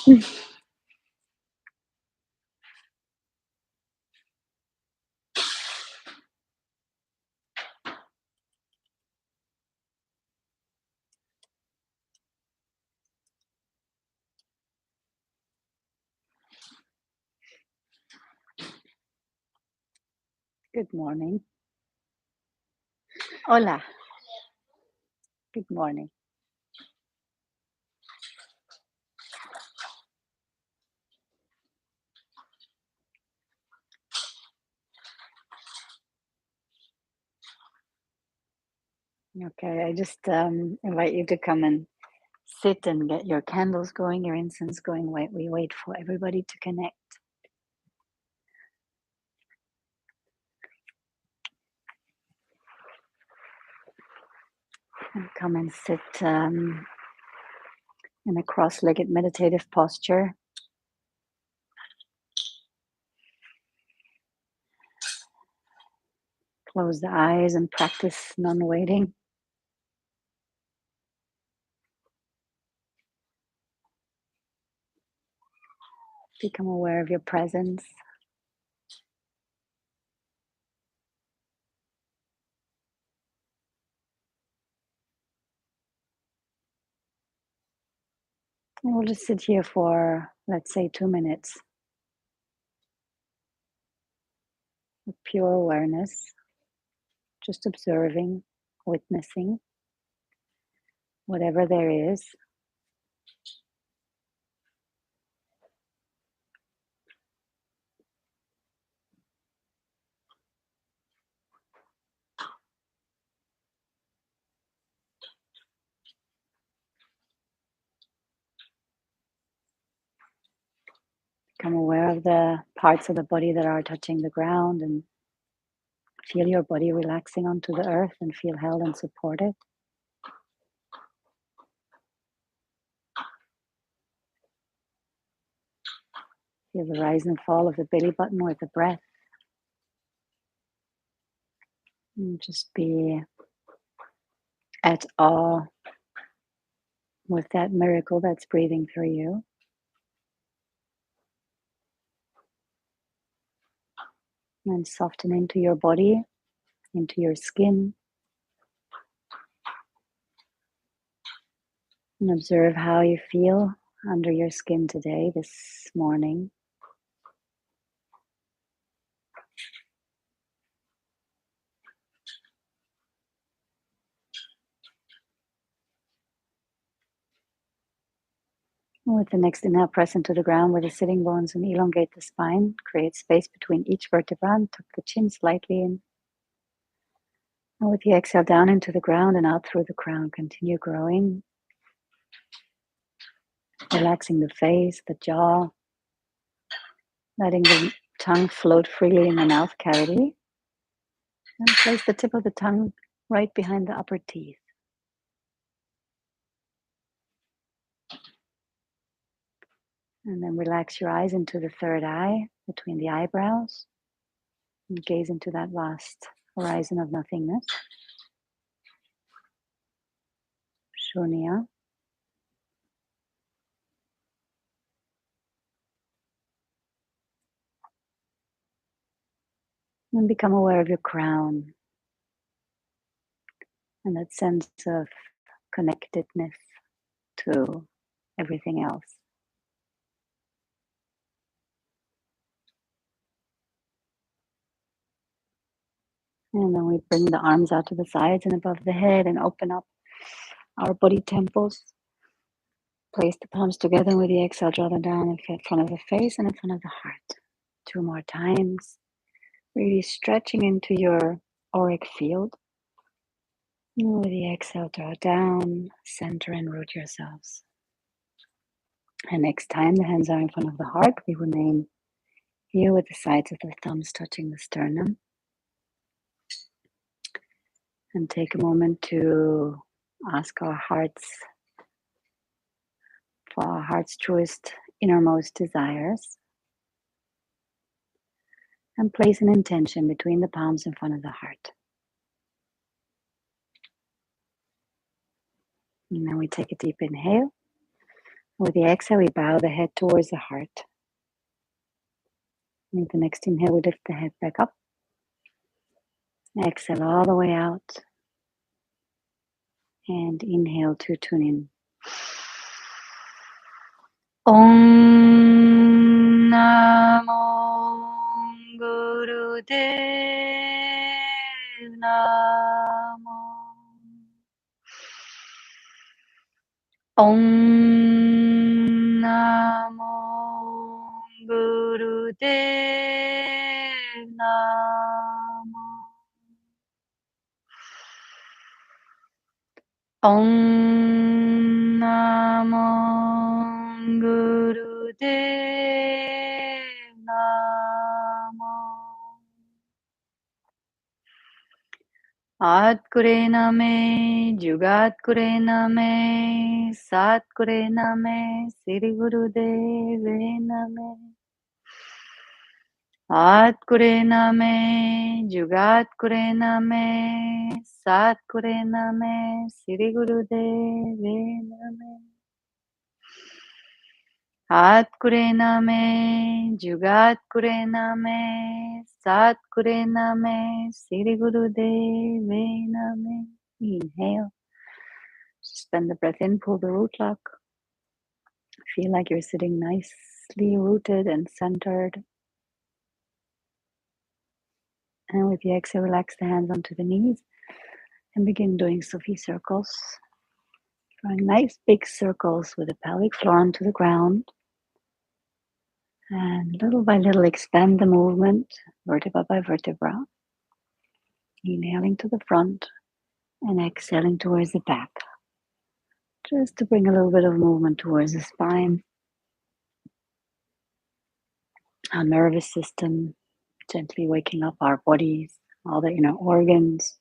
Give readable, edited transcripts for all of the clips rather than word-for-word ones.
Good morning. Hola. Good morning. Okay, I just invite you to come and sit and get your candles going, your incense going. We wait for everybody to connect. And come and sit in a cross-legged meditative posture. Close the eyes and practice non-waiting. Become aware of your presence. And we'll just sit here for, let's say, 2 minutes. With pure awareness. Just observing, witnessing whatever there is. Become aware of the parts of the body that are touching the ground and feel your body relaxing onto the earth and feel held and supported. Feel the rise and fall of the belly button with the breath. And just be at awe with that miracle that's breathing through you. And soften into your body, into your skin. And observe how you feel under your skin today, this morning. With the next inhale, press into the ground with the sitting bones and elongate the spine. Create space between each vertebra and tuck the chin slightly in. And with the exhale, down into the ground and out through the crown. Continue growing. Relaxing the face, the jaw. Letting the tongue float freely in the mouth cavity. And place the tip of the tongue right behind the upper teeth. And then relax your eyes into the third eye, between the eyebrows. And gaze into that vast horizon of nothingness. Shunya. And become aware of your crown. And that sense of connectedness to everything else. And then we bring the arms out to the sides and above the head and open up our body temples. Place the palms together and with the exhale, draw them down in front of the face and in front of the heart. 2 more times. Really stretching into your auric field. And with the exhale, draw down, center and root yourselves. And next time the hands are in front of the heart, we remain here with the sides of the thumbs touching the sternum. And take a moment to ask our hearts for our heart's truest, innermost desires. And place an intention between the palms in front of the heart. And then we take a deep inhale. With the exhale, we bow the head towards the heart. With the next inhale, we lift the head back up. Exhale all the way out. And inhale to tune in. Om Namo Guru Dev Namo. Om Namo Guru Dev Namo. Om Namo Guru Dev Namo. Atkure Name, Jugat Kure Name, Sat Kure Name, Sri Guru Deve Name. Atkure Name, Jugat Kure Name, Sat Kure Name, Sri Guru Deve Name. Hat Kure Name, Jugat Kure Name, Sat Kure Name, Sri Guru Deve Name. Inhale. Suspend the breath in, pull the root lock. Feel like you're sitting nicely rooted and centered. And with the exhale, relax the hands onto the knees and begin doing Sufi circles. Drawing nice big circles with the pelvic floor onto the ground. And little by little expand the movement, vertebra by vertebra. Inhaling to the front and exhaling towards the back. Just to bring a little bit of movement towards the spine. Our nervous system, gently waking up our bodies, all the inner organs.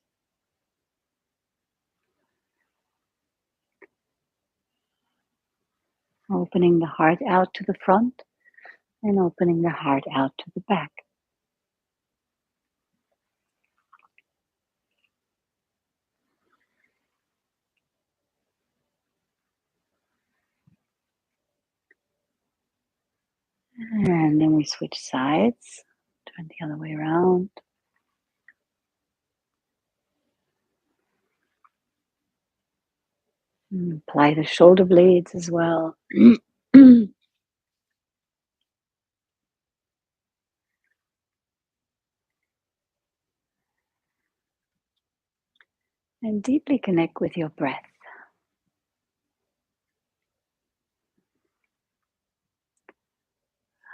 Opening the heart out to the front and opening the heart out to the back. And then we switch sides, turn the other way around. And apply the shoulder blades as well. And deeply connect with your breath.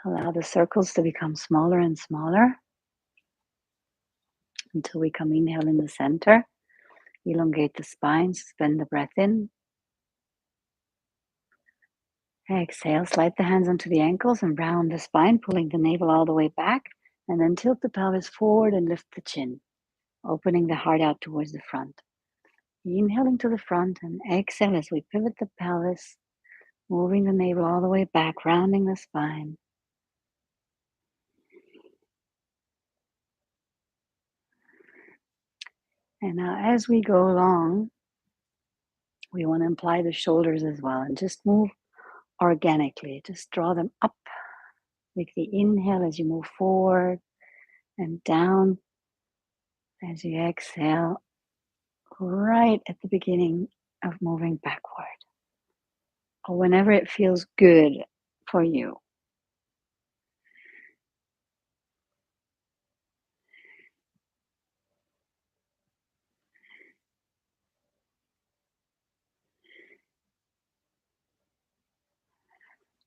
Allow the circles to become smaller and smaller until we come inhale in the center. Elongate the spine, suspend the breath in. Exhale, slide the hands onto the ankles and round the spine, pulling the navel all the way back. And then tilt the pelvis forward and lift the chin, opening the heart out towards the front. Inhaling to the front and exhale as we pivot the pelvis, moving the navel all the way back, rounding the spine. And now as we go along, we want to apply the shoulders as well and just move organically. Just draw them up with the inhale as you move forward and down as you exhale, right at the beginning of moving backward, or whenever it feels good for you.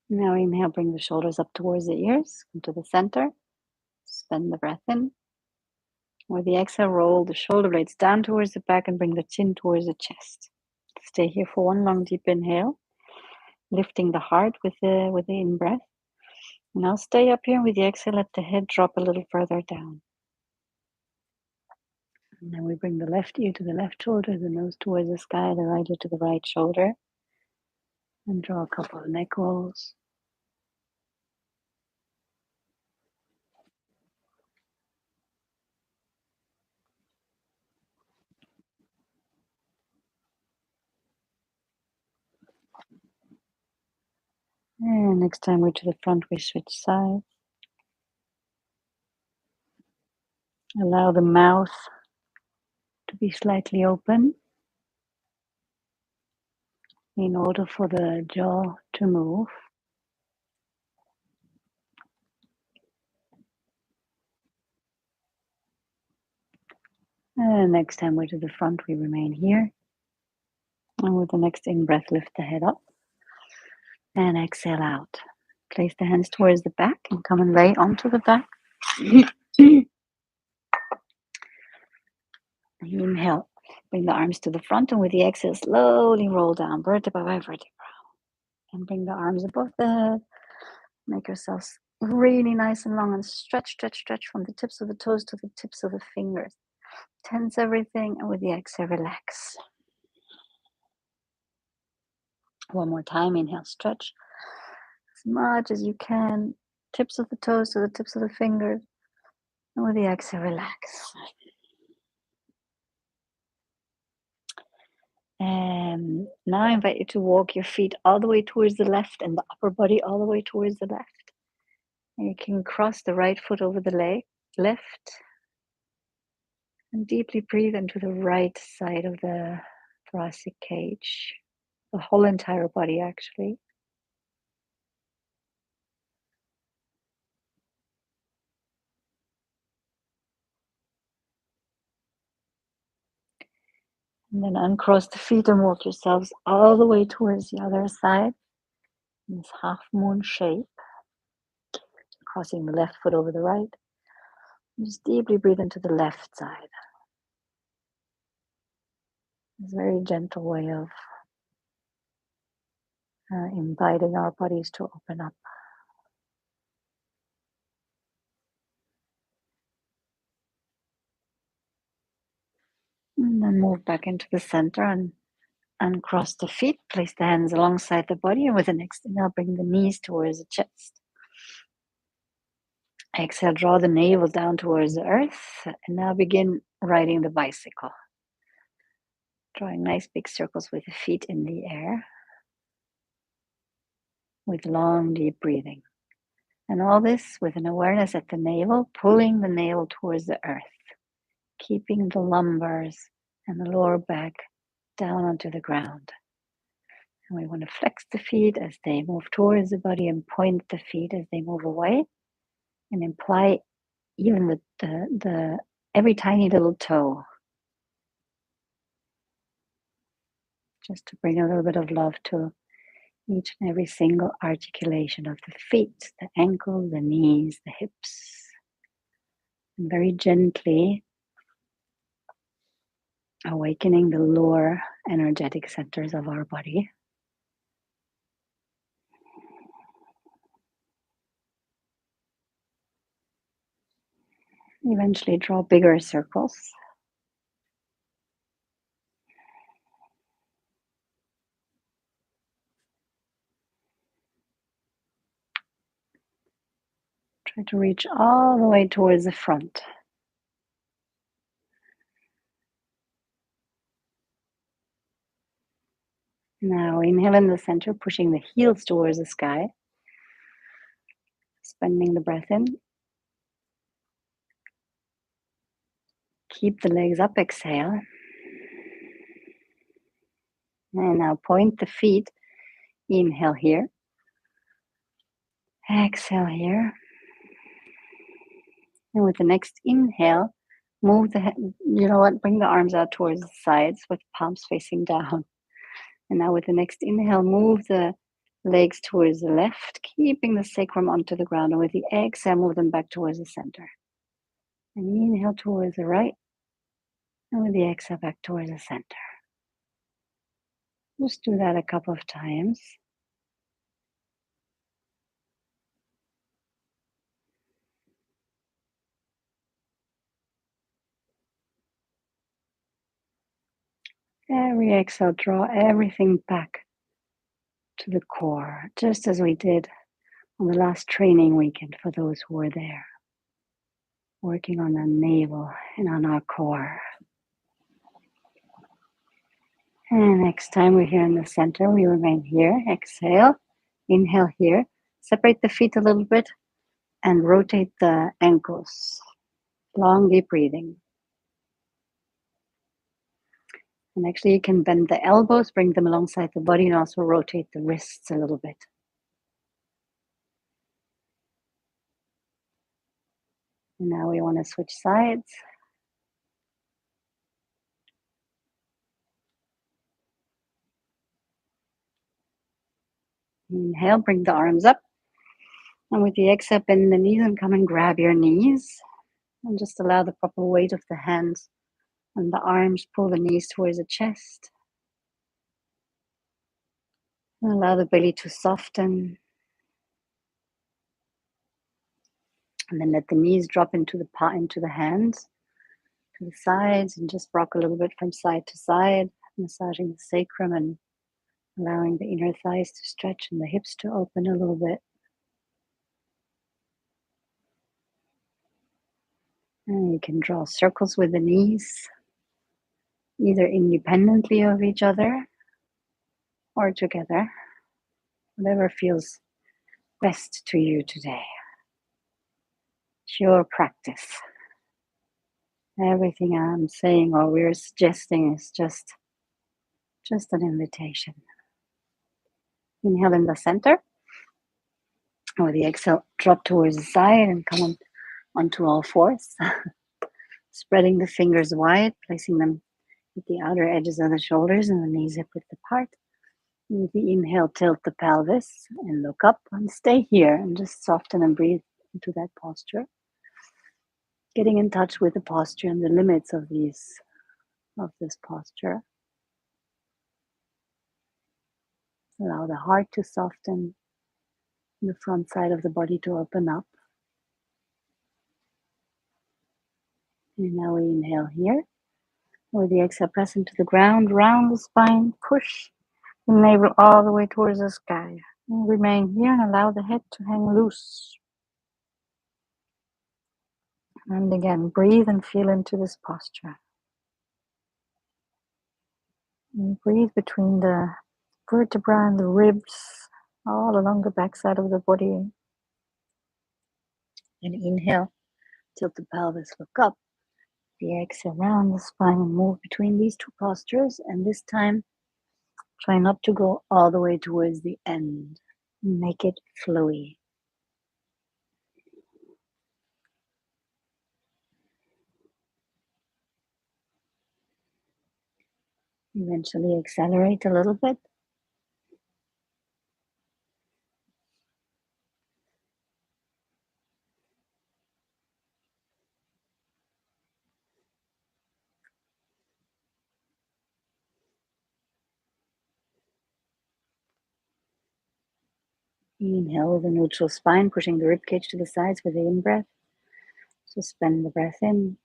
Now inhale, bring the shoulders up towards the ears, come to the center, suspend the breath in. With the exhale, roll the shoulder blades down towards the back and bring the chin towards the chest. Stay here for one long deep inhale, lifting the heart with the in-breath. Now stay up here with the exhale, let the head drop a little further down. And then we bring the left ear to the left shoulder, the nose towards the sky, the right ear to the right shoulder. And draw a couple of neck rolls. And next time we're to the front, we switch sides. Allow the mouth to be slightly open in order for the jaw to move. And next time we're to the front, we remain here. And with the next in-breath, lift the head up. And exhale out. Place the hands towards the back and come and lay onto the back. Inhale. Bring the arms to the front, and with the exhale, slowly roll down, vertebra by vertebra. And bring the arms above the head. Make yourselves really nice and long and stretch, stretch, stretch from the tips of the toes to the tips of the fingers. Tense everything, and with the exhale, relax. One more time. Inhale, stretch as much as you can. Tips of the toes to the tips of the fingers. And with the exhale, relax. And now I invite you to walk your feet all the way towards the left and the upper body all the way towards the left. And you can cross the right foot over the left and deeply breathe into the right side of the thoracic cage, the whole entire body actually. And then uncross the feet and walk yourselves all the way towards the other side in this half moon shape, crossing the left foot over the right. Just deeply breathe into the left side. It's a very gentle way of inviting our bodies to open up. And then move back into the center and uncross the feet. Place the hands alongside the body, and with the next inhale, bring the knees towards the chest. Exhale, draw the navel down towards the earth, and now begin riding the bicycle. Drawing nice big circles with the feet in the air, with long, deep breathing. And all this with an awareness at the navel, pulling the navel towards the earth, keeping the lumbars and the lower back down onto the ground. And we want to flex the feet as they move towards the body and point the feet as they move away, and imply even the every tiny little toe, just to bring a little bit of love to each and every single articulation of the feet, the ankles, the knees, the hips. And very gently awakening the lower energetic centers of our body. Eventually draw bigger circles. Try to reach all the way towards the front. Now inhale in the center, pushing the heels towards the sky. Spending the breath in. Keep the legs up, exhale. And now point the feet. Inhale here. Exhale here. And with the next inhale, move the head, bring the arms out towards the sides with palms facing down. And now with the next inhale, move the legs towards the left, keeping the sacrum onto the ground. And with the exhale, move them back towards the center. And inhale towards the right. And with the exhale, back towards the center. Just do that a couple of times. Every exhale, draw everything back to the core, just as we did on the last training weekend for those who were there, working on our navel and on our core. And next time we're here in the center, we remain here. Exhale, Inhale here. Separate the feet a little bit and rotate the ankles. Long, deep breathing. And actually you can bend the elbows, bring them alongside the body, and also rotate the wrists a little bit. And now we want to switch sides. Inhale, bring the arms up. And with the exhale, bend the knees and come and grab your knees. And just allow the proper weight of the hands and the arms, pull the knees towards the chest. And allow the belly to soften. And then let the knees drop into the hands, to the sides, and just rock a little bit from side to side, massaging the sacrum and allowing the inner thighs to stretch and the hips to open a little bit. And you can draw circles with the knees, either independently of each other or together, whatever feels best to you today. It's your practice. Everything I'm saying or we're suggesting is just an invitation. Inhale in the center. With the exhale, drop towards the side and come onto all fours. Spreading the fingers wide, placing them at the outer edges of the shoulders and the knees hip width apart. With the inhale, tilt the pelvis and look up and stay here and just soften and breathe into that posture. Getting in touch with the posture and the limits of this posture. Allow the heart to soften, the front side of the body to open up. And now we inhale here. With the exhale, press into the ground, round the spine, push the navel all the way towards the sky. And remain here and allow the head to hang loose. And again, breathe and feel into this posture. And breathe between the vertebra and the ribs, all along the backside of the body. And inhale, tilt the pelvis, look up. The exhale, round the spine and move between these two postures. And this time, try not to go all the way towards the end. Make it flowy. Eventually accelerate a little bit. Inhale with a neutral spine, pushing the ribcage to the sides with the in-breath. Suspend the breath in.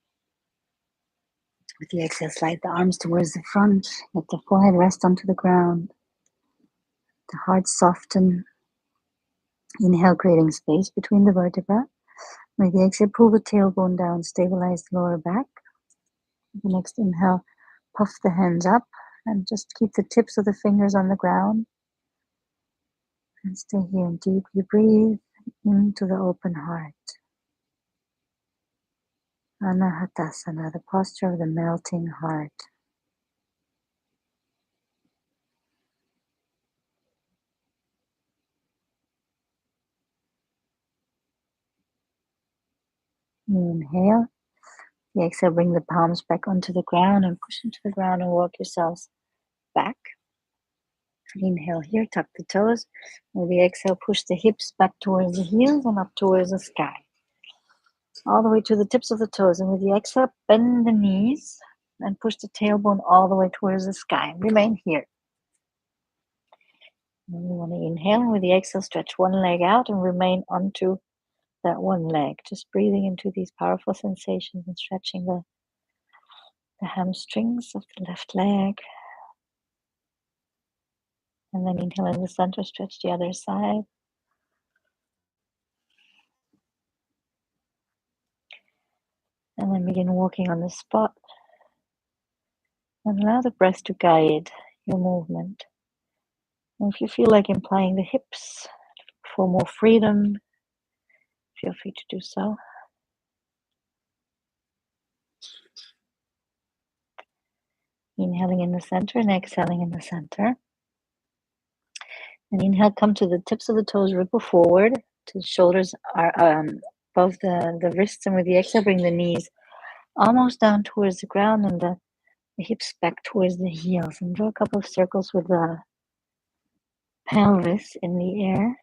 With the exhale, slide the arms towards the front. Let the forehead rest onto the ground. The heart soften. Inhale, creating space between the vertebrae. With the exhale, pull the tailbone down, stabilize the lower back. With the next inhale, puff the hands up and just keep the tips of the fingers on the ground. And stay here and deeply breathe into the open heart. Anahatasana, the posture of the melting heart. Inhale. The exhale, bring the palms back onto the ground and push into the ground and walk yourselves back. Inhale here, tuck the toes. With the exhale, push the hips back towards the heels and up towards the sky. All the way to the tips of the toes. And with the exhale, bend the knees and push the tailbone all the way towards the sky. Remain here. And we want to inhale, and with the exhale, stretch one leg out and remain onto that one leg. Just breathing into these powerful sensations and stretching the hamstrings of the left leg. And then inhale in the center, stretch the other side. And then begin walking on the spot. And allow the breath to guide your movement. And if you feel like implying the hips for more freedom, feel free to do so. Inhaling in the center and exhaling in the center. And inhale, come to the tips of the toes, ripple forward. To the shoulders are above the wrists, and with the exhale, bring the knees almost down towards the ground and the hips back towards the heels. And draw a couple of circles with the pelvis in the air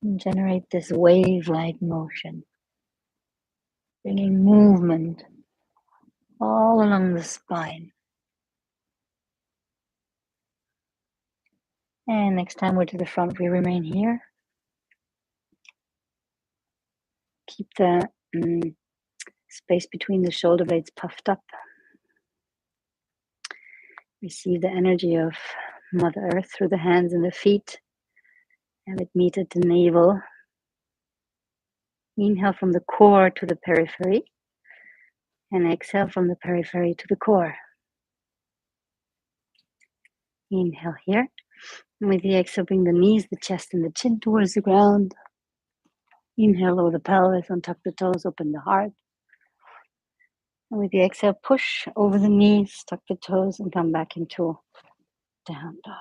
and generate this wave-like motion, bringing movement all along the spine. And next time we're to the front, we remain here. Keep the space between the shoulder blades puffed up. Receive the energy of Mother Earth through the hands and the feet. Have it meet at the navel. Inhale from the core to the periphery. And exhale from the periphery to the core. Inhale here. And with the exhale, bring the knees, the chest, and the chin towards the ground. Inhale, lower the pelvis, untuck the toes, open the heart. And with the exhale, push over the knees, tuck the toes, and come back into down dog.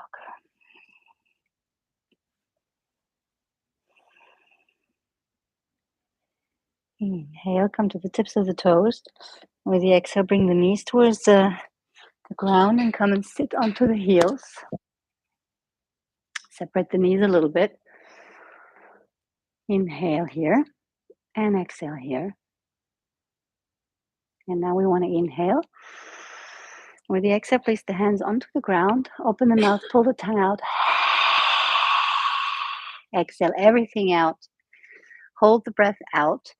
Inhale, come to the tips of the toes. With the exhale, bring the knees towards the ground and come and sit onto the heels. Separate the knees a little bit. Inhale here and exhale here. And now we want to inhale. With the exhale, place the hands onto the ground. Open the mouth, pull the tongue out. Exhale everything out. Hold the breath out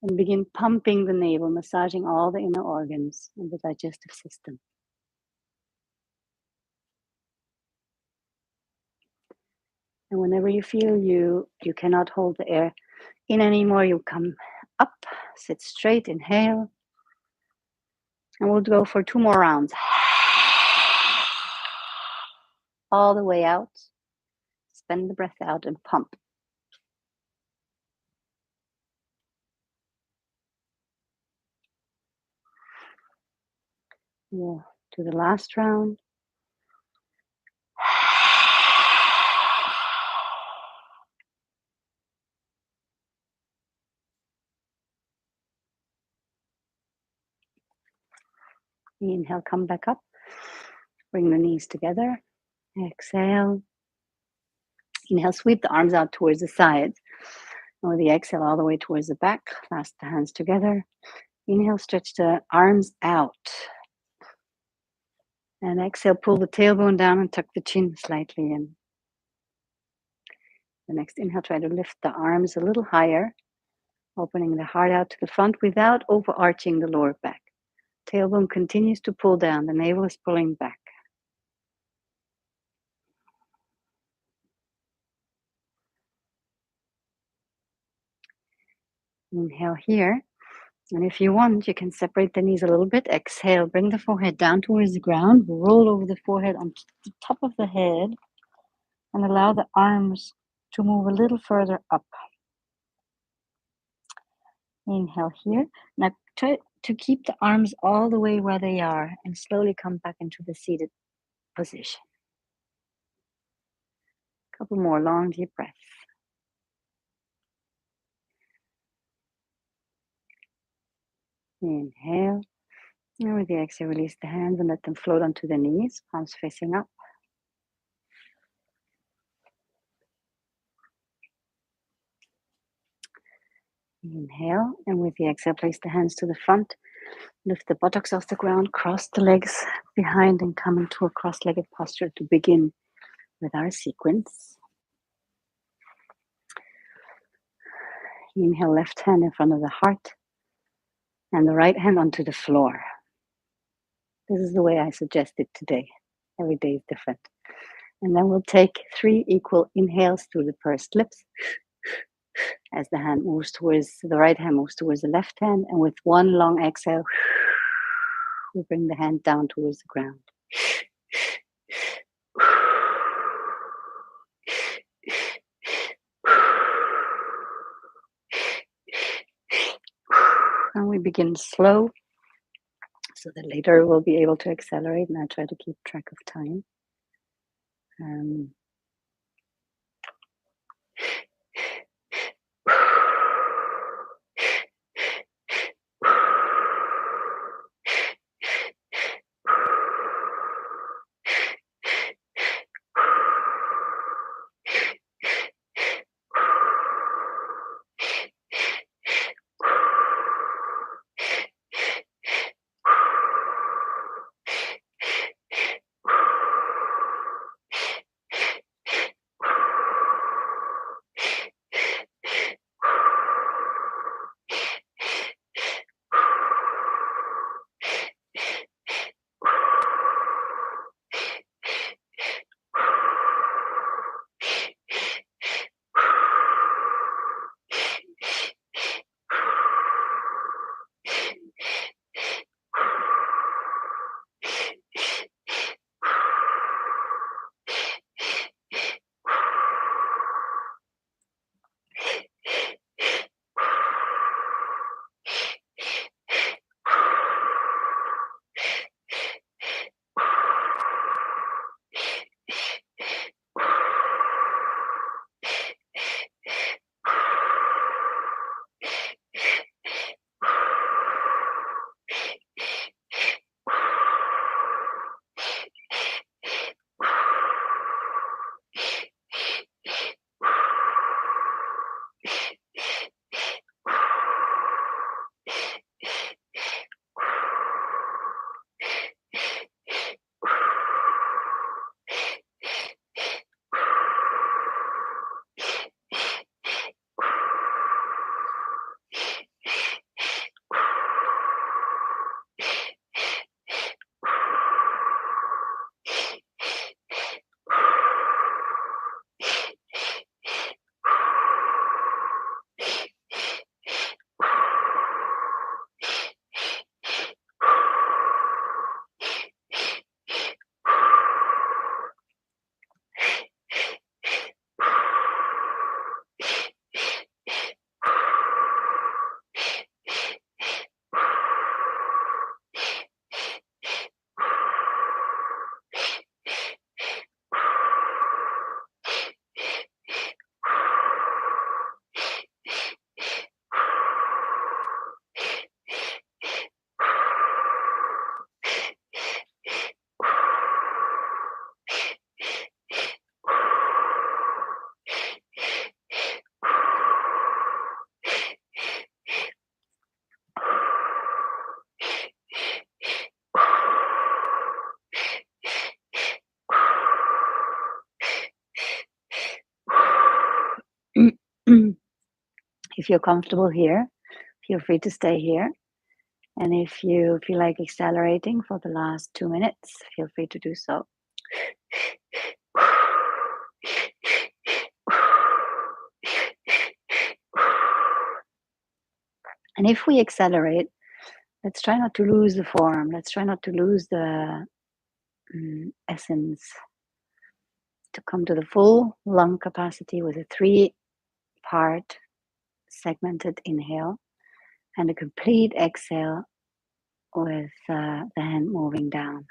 and begin pumping the navel, massaging all the inner organs and the digestive system. And whenever you feel you cannot hold the air in anymore, you come up, sit straight, inhale. And we'll go for 2 more rounds. All the way out. Spend the breath out and pump. We'll do the last round. Inhale, come back up. Bring the knees together. Exhale. Inhale, sweep the arms out towards the sides. And with the exhale, all the way towards the back. Clasp the hands together. Inhale, stretch the arms out. And exhale, pull the tailbone down and tuck the chin slightly in. The next inhale, try to lift the arms a little higher, opening the heart out to the front without overarching the lower back. Tailbone continues to pull down. The navel is pulling back. Inhale here. And if you want, you can separate the knees a little bit. Exhale, bring the forehead down towards the ground. Roll over the forehead on the top of the head. And allow the arms to move a little further up. Inhale here. Now try to keep the arms all the way where they are and slowly come back into the seated position. A couple more long, deep breaths. Inhale. And with the exhale, release the hands and let them float onto the knees, palms facing up. Inhale, and with the exhale, place the hands to the front. Lift the buttocks off the ground, cross the legs behind, and come into a cross-legged posture to begin with our sequence. Inhale, left hand in front of the heart, and the right hand onto the floor. This is the way I suggest it today. Every day is different. And then we'll take 3 equal inhales through the pursed lips as the hand moves towards the right hand, moves towards the left hand, and with 1 long exhale, we bring the hand down towards the ground. And we begin slow so that later we'll be able to accelerate, and I try to keep track of time. If you're comfortable here, feel free to stay here. And if you feel like accelerating for the last 2 minutes, feel free to do so. And if we accelerate, let's try not to lose the form. Let's try not to lose the essence. To come to the full lung capacity with a 3-part segmented inhale and a complete exhale with the hand moving down.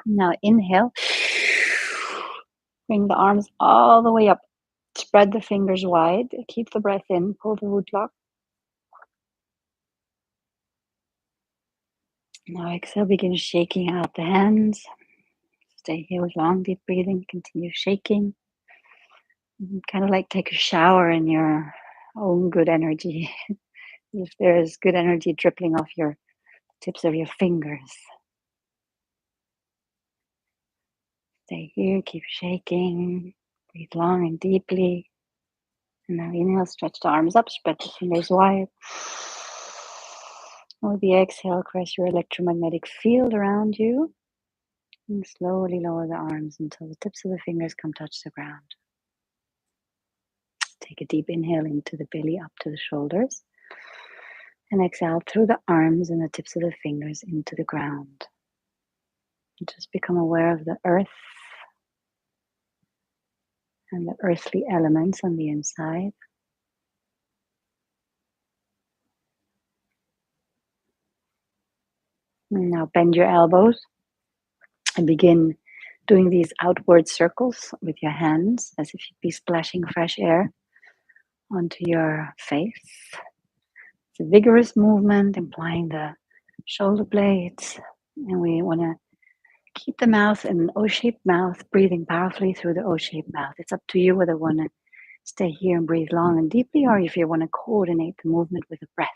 Now inhale. Bring the arms all the way up. Spread the fingers wide. Keep the breath in. Pull the root lock. Now exhale. Begin shaking out the hands. Stay here with long, deep breathing. Continue shaking. Kind of like take a shower in your own good energy. If there is good energy dripping off your tips of your fingers. Stay here. Keep shaking. Breathe long and deeply. And now inhale. Stretch the arms up. Spread the fingers wide. With the exhale, caress your electromagnetic field around you. And slowly lower the arms until the tips of the fingers come touch the ground. Take a deep inhale into the belly up to the shoulders. And exhale through the arms and the tips of the fingers into the ground. And just become aware of the earth and the earthly elements on the inside. And now bend your elbows and begin doing these outward circles with your hands as if you'd be splashing fresh air onto your face. It's a vigorous movement, implying the shoulder blades. And we want to keep the mouth in an O-shaped mouth, breathing powerfully through the O-shaped mouth. It's up to you whether you want to stay here and breathe long and deeply, or if you want to coordinate the movement with the breath.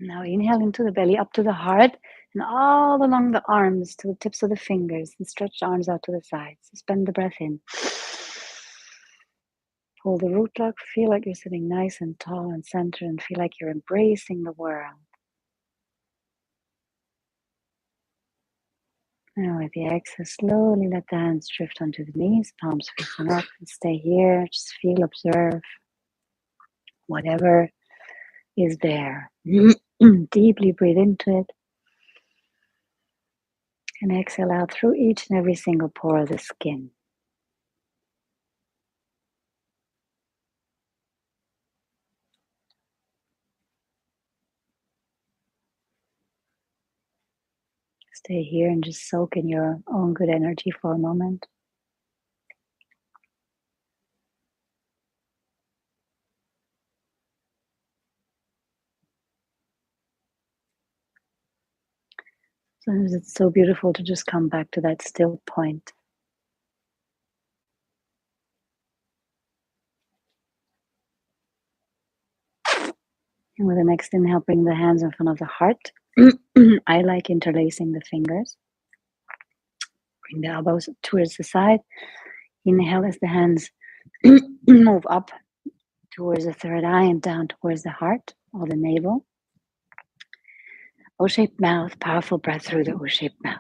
Now inhale into the belly, up to the heart, and all along the arms to the tips of the fingers, and stretch the arms out to the sides. Suspend the breath in. Pull the root lock, feel like you're sitting nice and tall and centered, and feel like you're embracing the world. Now with the exhale, slowly let the hands drift onto the knees, palms facing up, and stay here. Just feel, observe whatever is there. Deeply breathe into it. And exhale out through each and every single pore of the skin. Stay here and just soak in your own good energy for a moment. Sometimes it's so beautiful to just come back to that still point. And with the next inhale, bring the hands in front of the heart. I like interlacing the fingers. Bring the elbows towards the side. Inhale as the hands move up towards the third eye and down towards the heart or the navel. O-shaped mouth, powerful breath through the O-shaped mouth.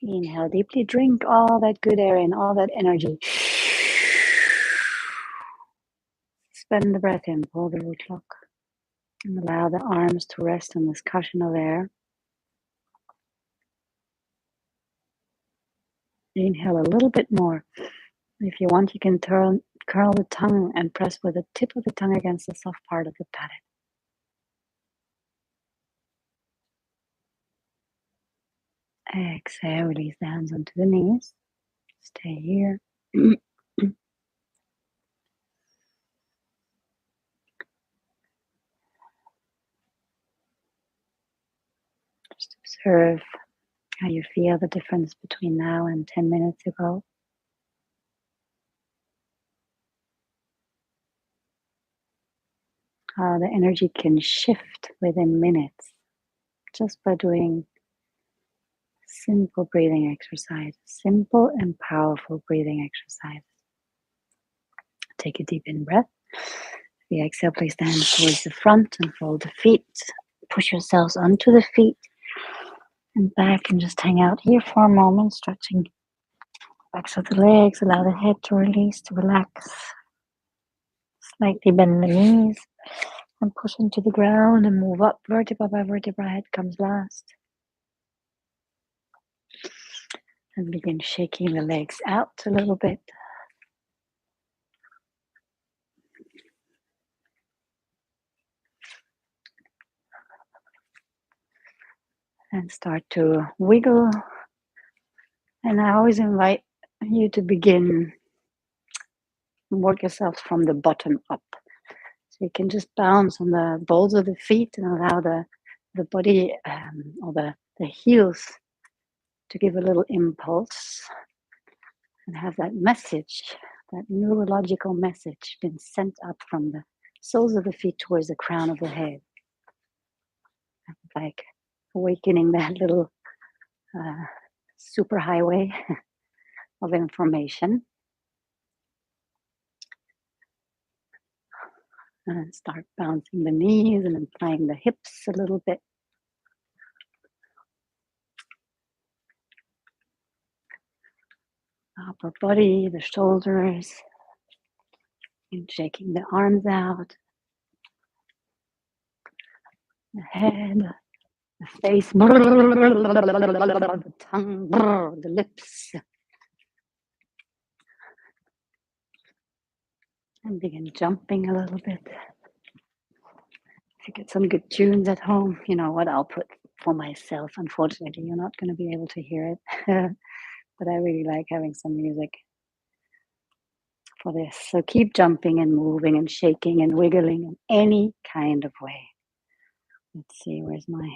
Inhale deeply, drink all that good air in, all that energy. Spend the breath in, pull the root lock, and allow the arms to rest on this cushion of air. Inhale a little bit more. If you want, you can curl the tongue and press with the tip of the tongue against the soft part of the palate. Exhale, release the hands onto the knees. Stay here. Just observe how you feel the difference between now and 10 minutes ago. How the energy can shift within minutes just by doing simple breathing exercise, simple and powerful breathing exercise. Take a deep in breath. The exhale, place the hands towards the front and fold the feet. Push yourselves onto the feet and back and just hang out here for a moment, stretching backs of the legs. Allow the head to release, to relax. Slightly bend the knees and push into the ground and move up vertebra by vertebra. Head comes last. And begin shaking the legs out a little bit. And start to wiggle. And I always invite you to begin, work yourself from the bottom up. So you can just bounce on the balls of the feet and allow the body or the heels to give a little impulse and have that message, that neurological message been sent up from the soles of the feet towards the crown of the head. Like awakening that little superhighway of information. And start bouncing the knees and applying the hips a little bit. Upper body, the shoulders, and shaking the arms out. The head, the face, the tongue, the lips. And begin jumping a little bit. If you get some good tunes at home, you know what I'll put for myself. Unfortunately, you're not going to be able to hear it. But I really like having some music for this. So keep jumping and moving and shaking and wiggling in any kind of way. Let's see, where's my...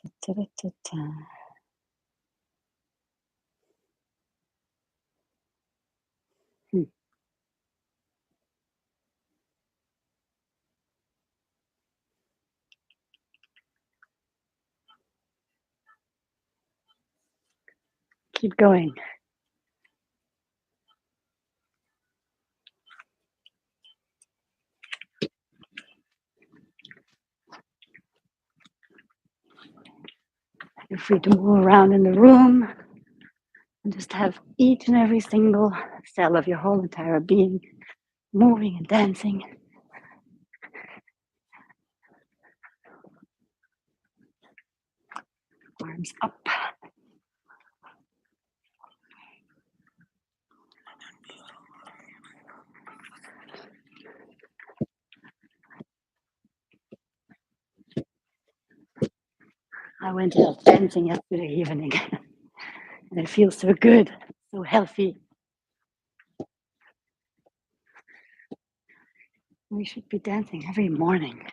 Ta-ta-ta-ta. Keep going. You're free to move around in the room and just have each and every single cell of your whole entire being moving and dancing. Arms up. I went out dancing yesterday evening and it feels so good, so healthy. We should be dancing every morning.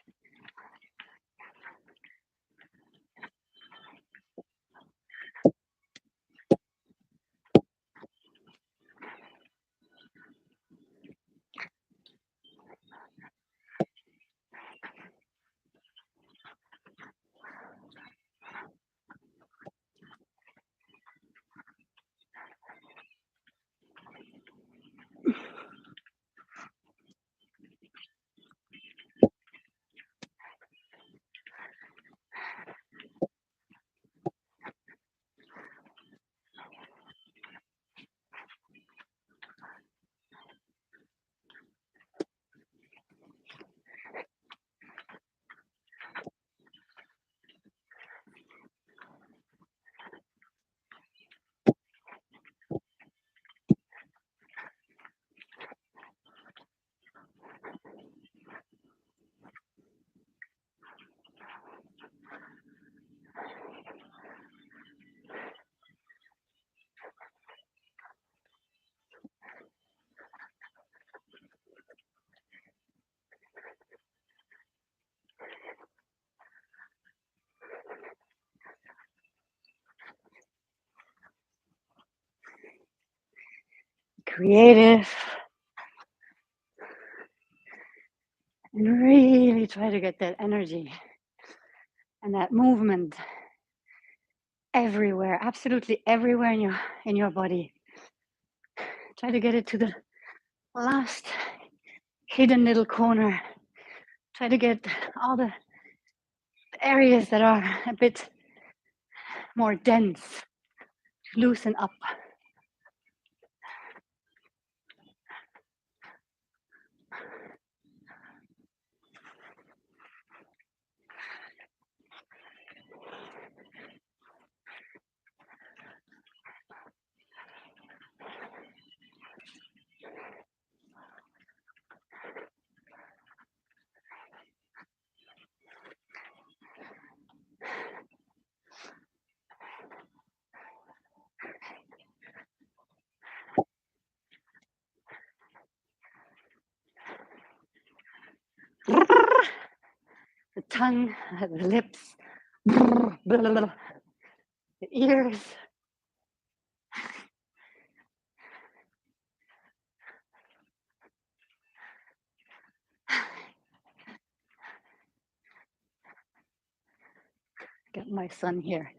Creative. And really try to get that energy and that movement everywhere, absolutely everywhere in your body. Try to get it to the last hidden little corner. Try to get all the areas that are a bit more dense to loosen up. The tongue, the lips, the ears. Got my son here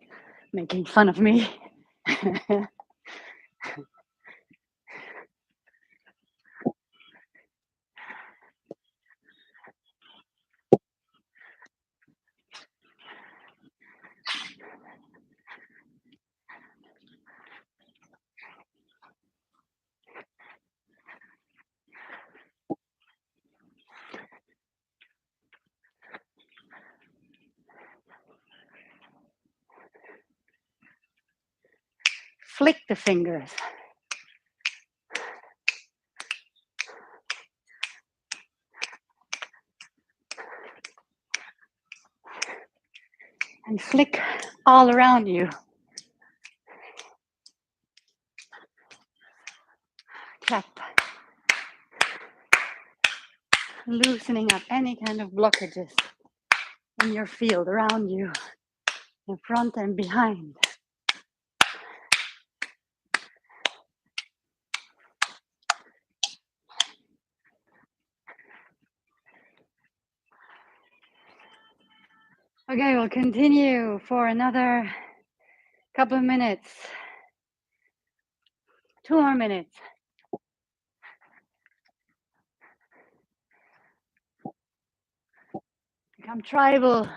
making fun of me. Flick the fingers. And flick all around you. Clap. Loosening up any kind of blockages in your field around you in front and behind. Okay, we'll continue for another couple of minutes. 2 more minutes. Become tribal.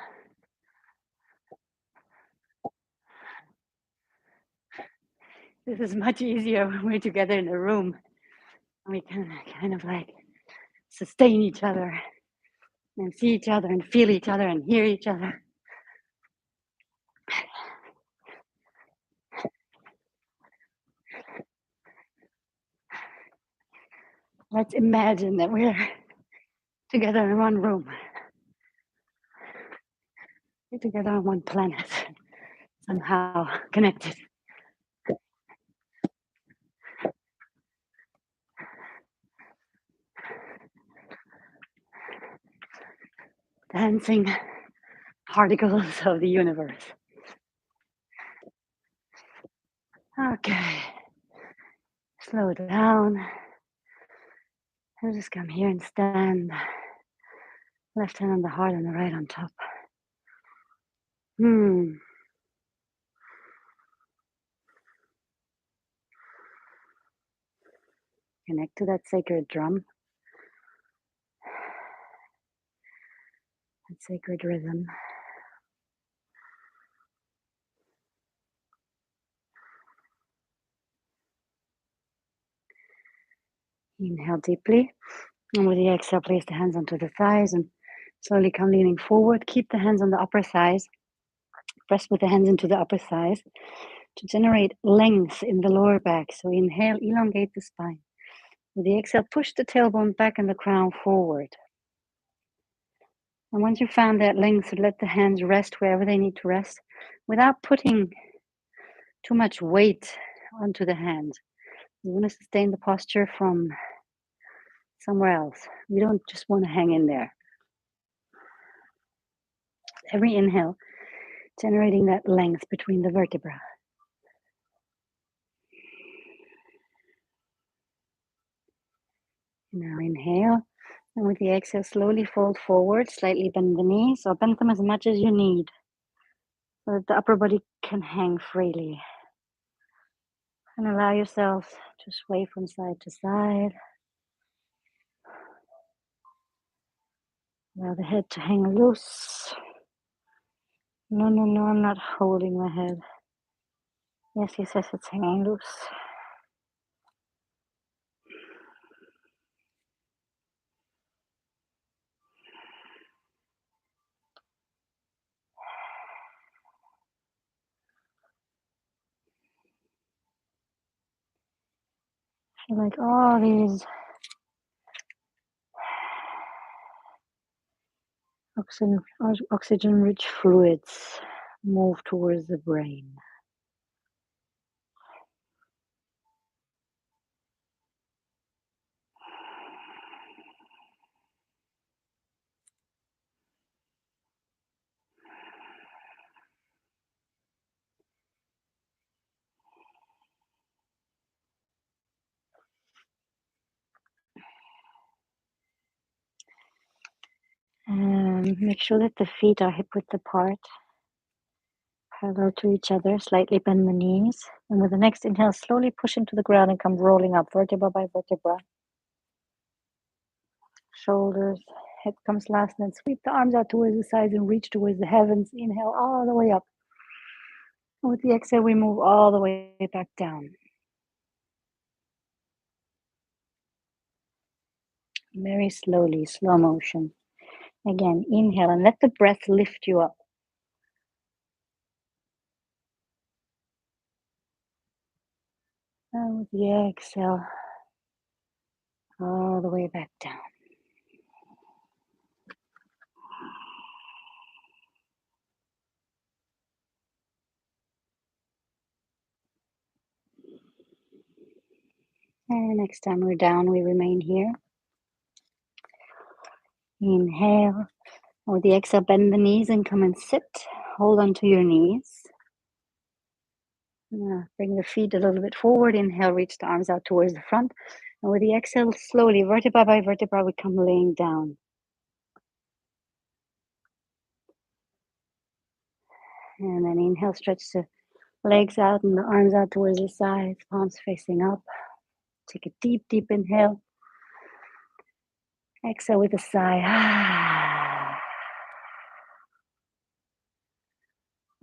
This is much easier when we're together in a room. We can kind of like sustain each other and see each other and feel each other and hear each other. Let's imagine that we're together in one room. We're together on one planet, somehow connected. Dancing particles of the universe. Okay. Slow down. And just come here and stand. Left hand on the heart and the right on top. Connect to that sacred drum. That sacred rhythm. Inhale deeply. And with the exhale, place the hands onto the thighs and slowly come leaning forward. Keep the hands on the upper thighs. Press with the hands into the upper thighs to generate length in the lower back. So inhale, elongate the spine. With the exhale, push the tailbone back and the crown forward. And once you found that length, let the hands rest wherever they need to rest without putting too much weight onto the hands. You want to sustain the posture from somewhere else. You don't just want to hang in there. Every inhale, generating that length between the vertebrae. Now inhale, and with the exhale, slowly fold forward, slightly bend the knees, or bend them as much as you need, so that the upper body can hang freely. And allow yourself to sway from side to side. Allow the head to hang loose. No, I'm not holding my head. Yes, it's hanging loose. Feel like all these oxygen-rich fluids move towards the brain. Make sure that the feet are hip-width apart, parallel to each other. Slightly bend the knees. And with the next inhale, slowly push into the ground and come rolling up, vertebra by vertebra. Shoulders, head comes last, and then sweep the arms out towards the sides and reach towards the heavens. Inhale all the way up. And with the exhale, we move all the way back down. Very slowly, slow motion. Again, inhale and let the breath lift you up. And with the exhale, all the way back down. And next time we're down, we remain here. Inhale. With the exhale, bend the knees and come and sit. hold on to your knees. Bring the feet a little bit forward. Inhale, reach the arms out towards the front. And with the exhale, slowly, vertebra by vertebra, we come laying down. And then inhale, stretch the legs out and the arms out towards the sides, palms facing up. Take a deep, deep inhale. Exhale with a sigh.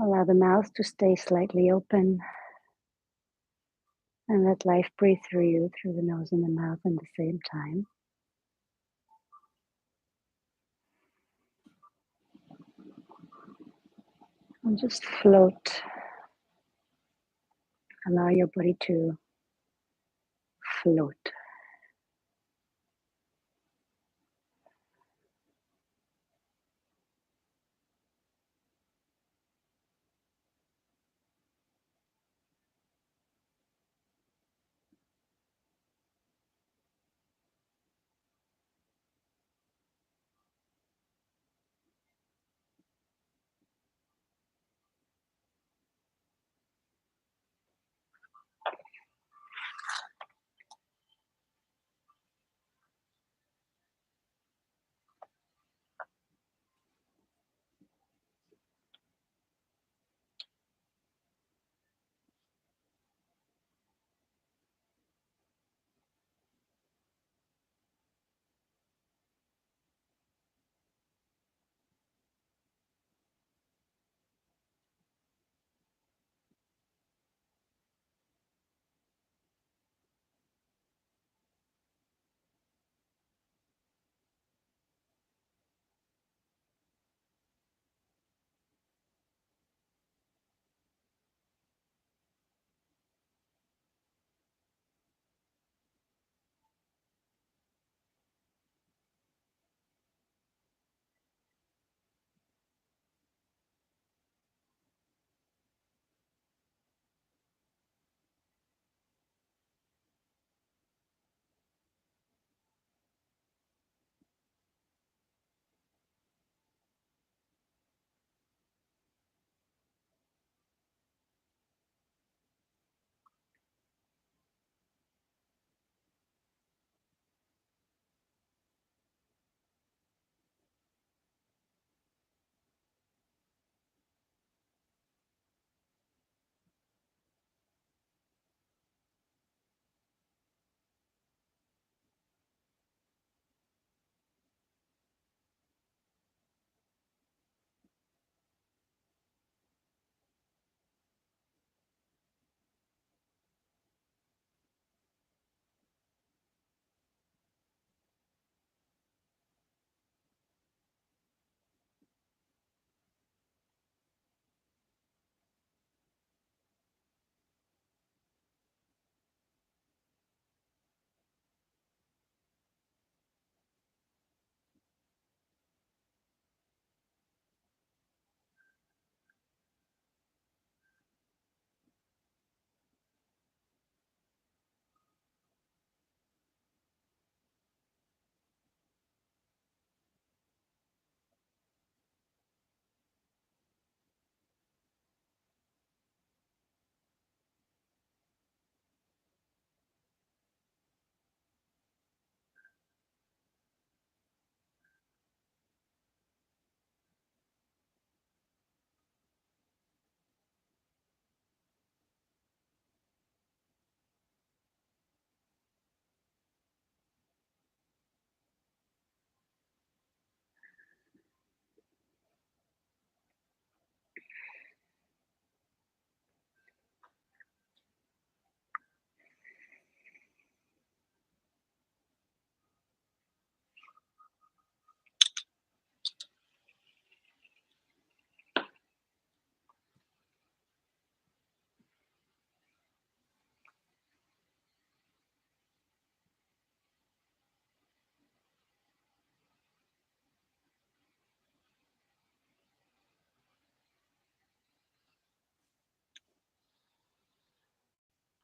Allow the mouth to stay slightly open. And let life breathe through you, through the nose and the mouth at the same time. And just float. Allow your body to float.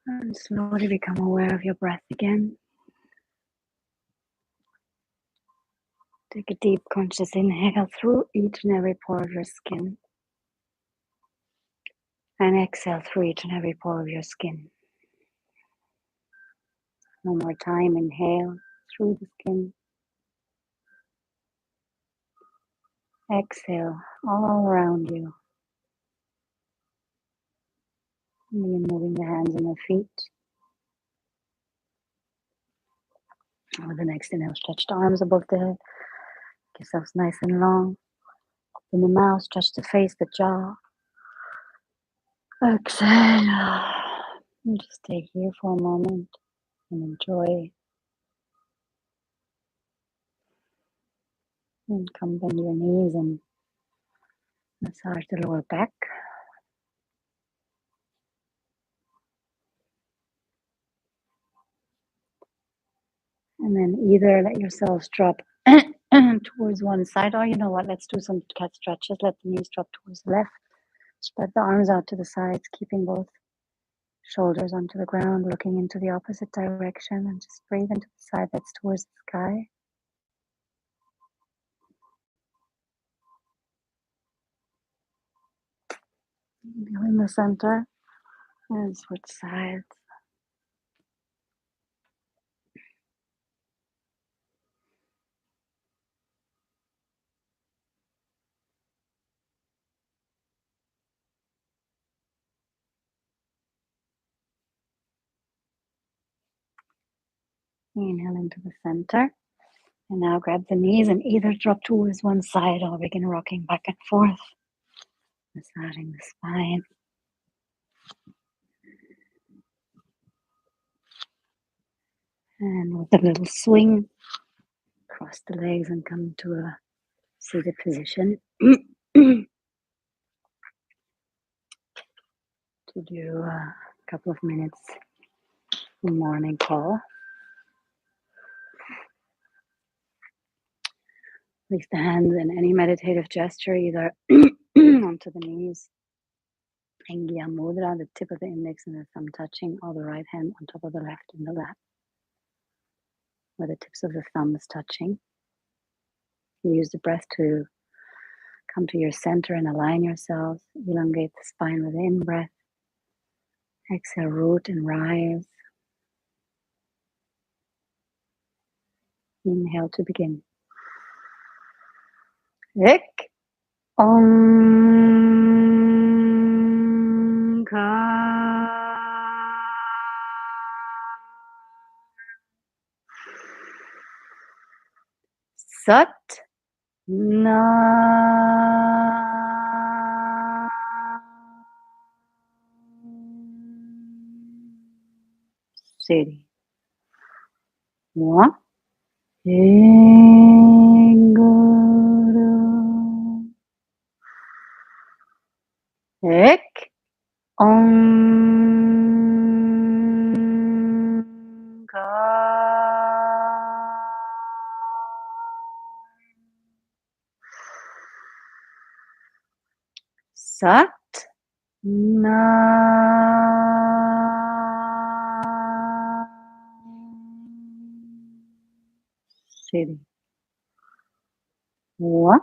And slowly become aware of your breath again. Take a deep conscious inhale through each and every pore of your skin. And exhale through each and every pore of your skin. One more time, inhale through the skin. Exhale all around you. And then moving the hands and the feet. With the next inhale, stretch the arms above the head. Get yourselves nice and long. Open the mouth, stretch the face, the jaw. Exhale. And just stay here for a moment and enjoy. And come bend your knees and massage the lower back. And then either let yourselves drop towards one side, or you know what, let's do some cat stretches. Let the knees drop towards the left. Spread the arms out to the sides, keeping both shoulders onto the ground, looking into the opposite direction, and just breathe into the side that's towards the sky. Inhale in the center and switch sides. Inhale into the center. And now grab the knees and either drop towards one side or begin rocking back and forth, massaging the spine. And with a little swing, cross the legs and come to a seated position. To do a couple of minutes morning call. Place the hands in any meditative gesture, either onto the knees, Angya Mudra, the tip of the index and the thumb touching, or the right hand on top of the left in the lap, where the tips of the thumbs touching. You use the breath to come to your center and align yourselves. Elongate the spine with the in-breath. Exhale, root and rise. Inhale to begin. Ek Om Ka Sat Na Siri Wa Guru Ek Om Ka Sat Na Siri Wa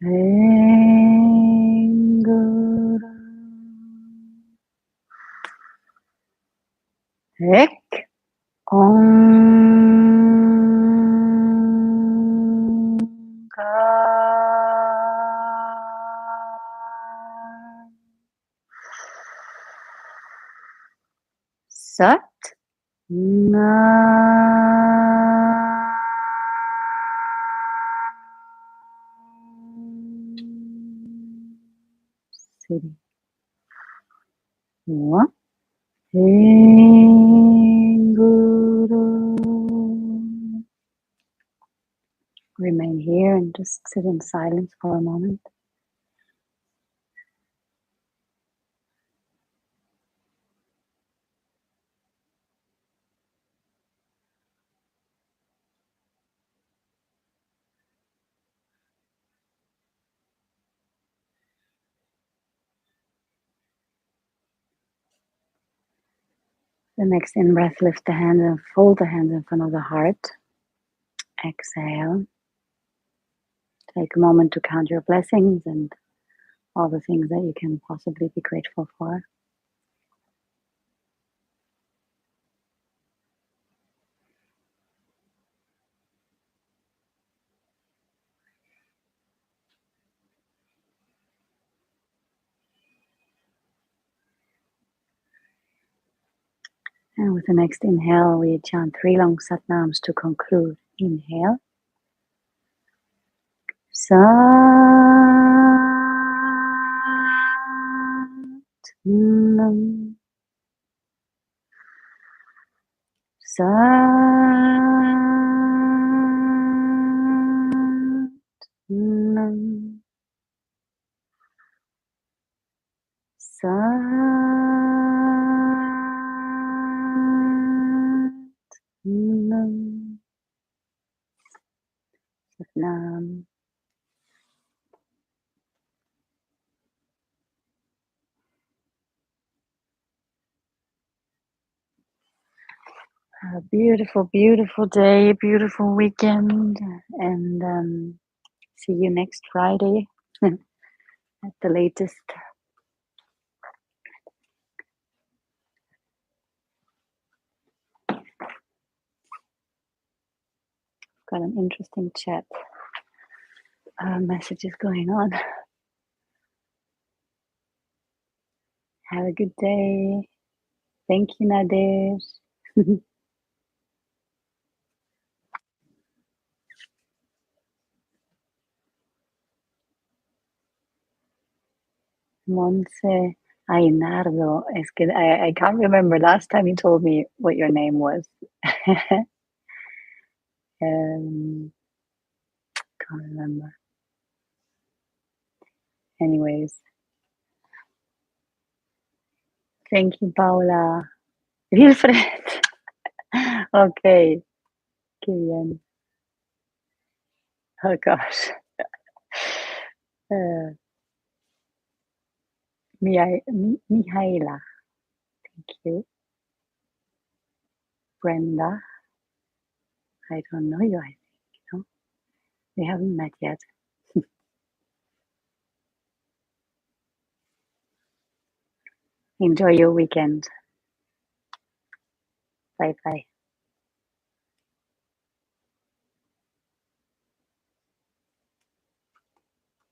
Guru Ek Om Ka Sat Na Siri Wa Guru. Remain here and just sit in silence for a moment. The next in-breath, lift the hands and fold the hands in front of the heart. Exhale. Take a moment to count your blessings and all the things that you can possibly be grateful for. And with the next inhale, we chant 3 long satnams to conclude. Inhale. Satnam. Satnam. Satnam. Satnam. A beautiful, beautiful day, beautiful weekend, and see you next Friday at the latest. Got an interesting chat messages going on. Have a good day. Thank you, Nadesh. Monse Ainardo. Es que I can't remember. Last time you told me what your name was. Can't remember. Anyways. Thank you, Paula. Wilfred. Okay. Qué bien. Oh gosh. Mihaela. Thank you. Brenda. I don't know you, I think. No? We haven't met yet. Enjoy your weekend. Bye bye.